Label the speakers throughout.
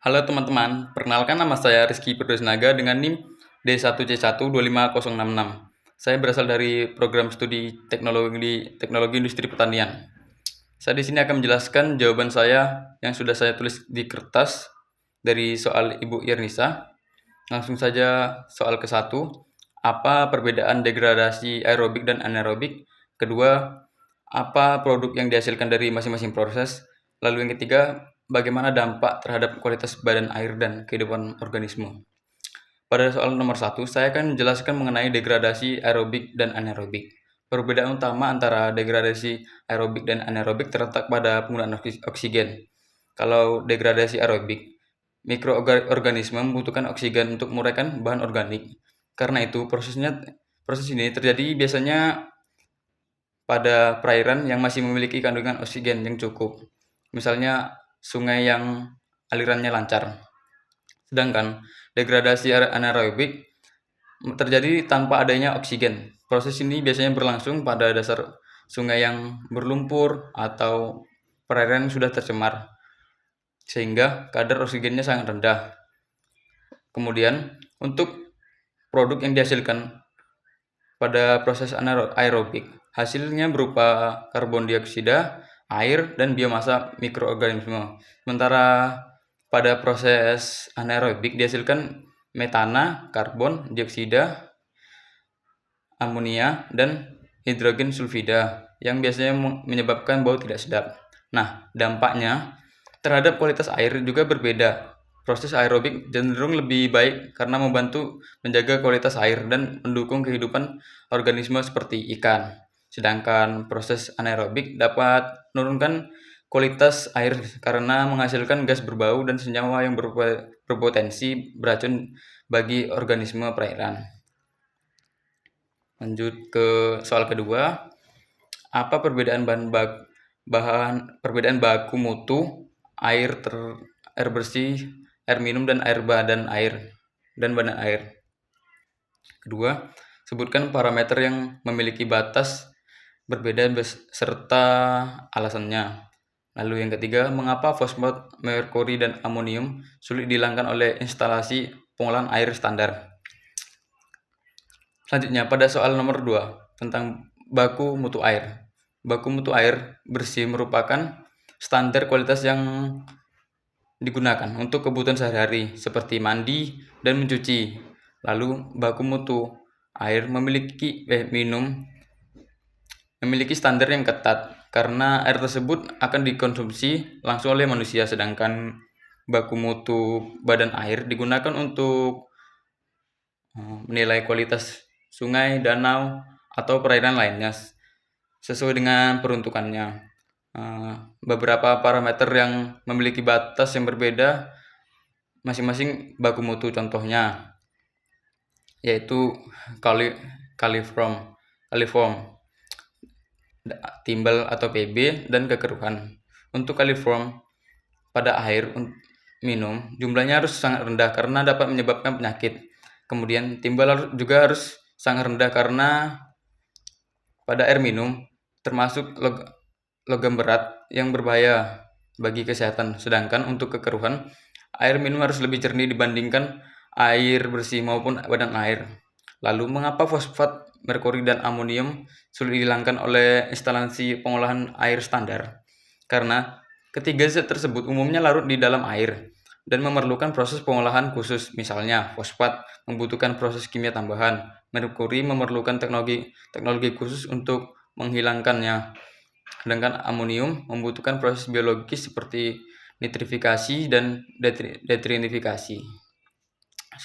Speaker 1: Halo teman-teman, perkenalkan nama saya Rizky Perdosnaga dengan NIM D1C1 25066. Saya berasal dari program studi teknologi industri pertanian. Saya di sini akan menjelaskan jawaban saya yang sudah saya tulis di kertas dari soal Ibu Irnisa. Langsung saja soal ke-1. Apa perbedaan degradasi aerobik dan anaerobik? Kedua, apa produk yang dihasilkan dari masing-masing proses? Lalu yang ketiga, bagaimana dampak terhadap kualitas badan air dan kehidupan organisme? Pada soal nomor 1, saya akan menjelaskan mengenai degradasi aerobik dan anaerobik. Perbedaan utama antara degradasi aerobik dan anaerobik terletak pada penggunaan oksigen. Kalau degradasi aerobik, mikroorganisme membutuhkan oksigen untuk menguraikan bahan organik. Karena itu, proses ini terjadi biasanya pada perairan yang masih memiliki kandungan oksigen yang cukup. Misalnya sungai yang alirannya lancar. Sedangkan degradasi anaerobik terjadi tanpa adanya oksigen. Proses ini biasanya berlangsung pada dasar sungai yang berlumpur atau perairan yang sudah tercemar, sehingga kadar oksigennya sangat rendah. Kemudian, untuk produk yang dihasilkan pada proses anaerobik, hasilnya berupa karbon dioksida, air, dan biomasa mikroorganisme. Sementara pada proses anaerobik dihasilkan metana, karbon dioksida, amonia, dan hidrogen sulfida yang biasanya menyebabkan bau tidak sedap. Nah, dampaknya terhadap kualitas air juga berbeda. Proses aerobik cenderung lebih baik karena membantu menjaga kualitas air dan mendukung kehidupan organisme seperti ikan. Sedangkan proses anaerobik dapat menurunkan kualitas air karena menghasilkan gas berbau dan senyawa yang berpotensi beracun bagi organisme perairan. Lanjut ke soal kedua. Apa perbedaan perbedaan baku mutu air bersih, air minum, dan badan air? Kedua, sebutkan parameter yang memiliki batas berbeda beserta alasannya. Lalu yang ketiga, mengapa fosfat, merkuri, dan amonium sulit dihilangkan oleh instalasi pengolahan air standar? Selanjutnya, pada soal nomor 2 tentang baku mutu air. Baku mutu air bersih merupakan standar kualitas yang digunakan untuk kebutuhan sehari-hari seperti mandi dan mencuci. Lalu baku mutu air memiliki standar yang ketat karena air tersebut akan dikonsumsi langsung oleh manusia, sedangkan baku mutu badan air digunakan untuk menilai kualitas sungai, danau, atau perairan lainnya sesuai dengan peruntukannya. Beberapa parameter yang memiliki batas yang berbeda masing-masing baku mutu, contohnya yaitu kaliform, timbal atau PB, dan kekeruhan. Untuk kaliform pada air minum jumlahnya harus sangat rendah karena dapat menyebabkan penyakit. Kemudian timbal juga harus sangat rendah karena pada air minum termasuk logam berat yang berbahaya bagi kesehatan. Sedangkan untuk kekeruhan, air minum harus lebih jernih dibandingkan air bersih maupun badan air. Lalu, mengapa fosfat, merkuri, dan amonium sulit dihilangkan oleh instalasi pengolahan air standar? Karena ketiga zat tersebut umumnya larut di dalam air dan memerlukan proses pengolahan khusus. Misalnya, fosfat membutuhkan proses kimia tambahan, merkuri memerlukan teknologi khusus untuk menghilangkannya, sedangkan amonium membutuhkan proses biologis seperti nitrifikasi dan detrinifikasi.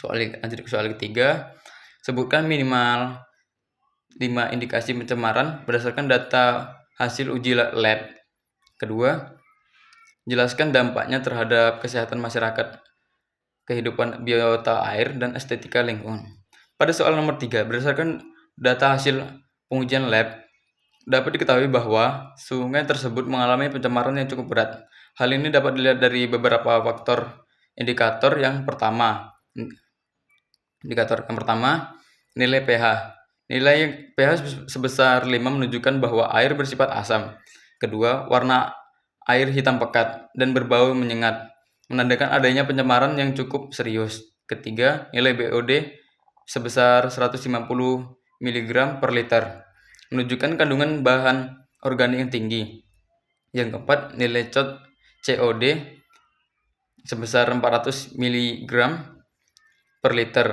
Speaker 1: Lanjut ke soal ketiga. Sebutkan minimal 5 indikasi pencemaran berdasarkan data hasil uji lab. Kedua, jelaskan dampaknya terhadap kesehatan masyarakat, kehidupan biota air, dan estetika lingkungan. Pada soal nomor 3, berdasarkan data hasil pengujian lab, dapat diketahui bahwa sungai tersebut mengalami pencemaran yang cukup berat. Hal ini dapat dilihat dari beberapa faktor indikator. Yang pertama, nilai pH. Nilai pH sebesar 5 menunjukkan bahwa air bersifat asam. Kedua, warna air hitam pekat dan berbau menyengat. menandakan adanya pencemaran yang cukup serius. Ketiga, nilai BOD sebesar 150 mg per liter, menunjukkan kandungan bahan organik yang tinggi. Yang keempat, nilai COD sebesar 400 mg per liter,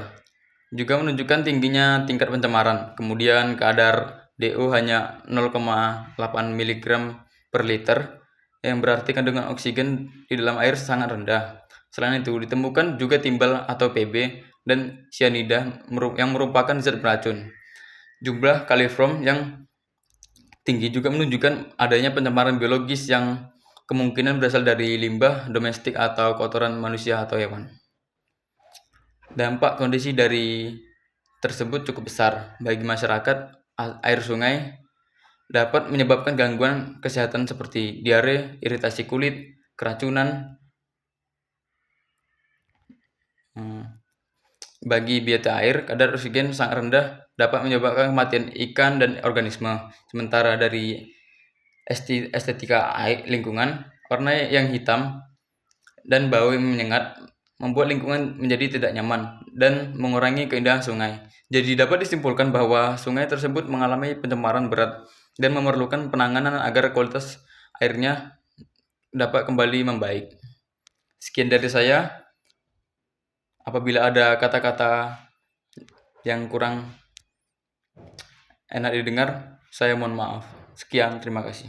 Speaker 1: juga menunjukkan tingginya tingkat pencemaran. Kemudian kadar DO hanya 0,8 mg per liter, yang berarti kandungan oksigen di dalam air sangat rendah. Selain itu, ditemukan juga timbal atau PB dan sianida yang merupakan zat beracun. Jumlah kaliform yang tinggi juga menunjukkan adanya pencemaran biologis yang kemungkinan berasal dari limbah domestik atau kotoran manusia atau hewan. Dampak kondisi dari tersebut cukup besar bagi masyarakat. Air sungai dapat menyebabkan gangguan kesehatan seperti diare, iritasi kulit, keracunan. Bagi biota air, kadar oksigen sangat rendah dapat menyebabkan kematian ikan dan organisme. Sementara dari estetika air lingkungan, warna yang hitam dan bau yang menyengat membuat lingkungan menjadi tidak nyaman dan mengurangi keindahan sungai. Jadi dapat disimpulkan bahwa sungai tersebut mengalami pencemaran berat dan memerlukan penanganan agar kualitas airnya dapat kembali membaik. Sekian dari saya. Apabila ada kata-kata yang kurang enak didengar, saya mohon maaf. Sekian, terima kasih.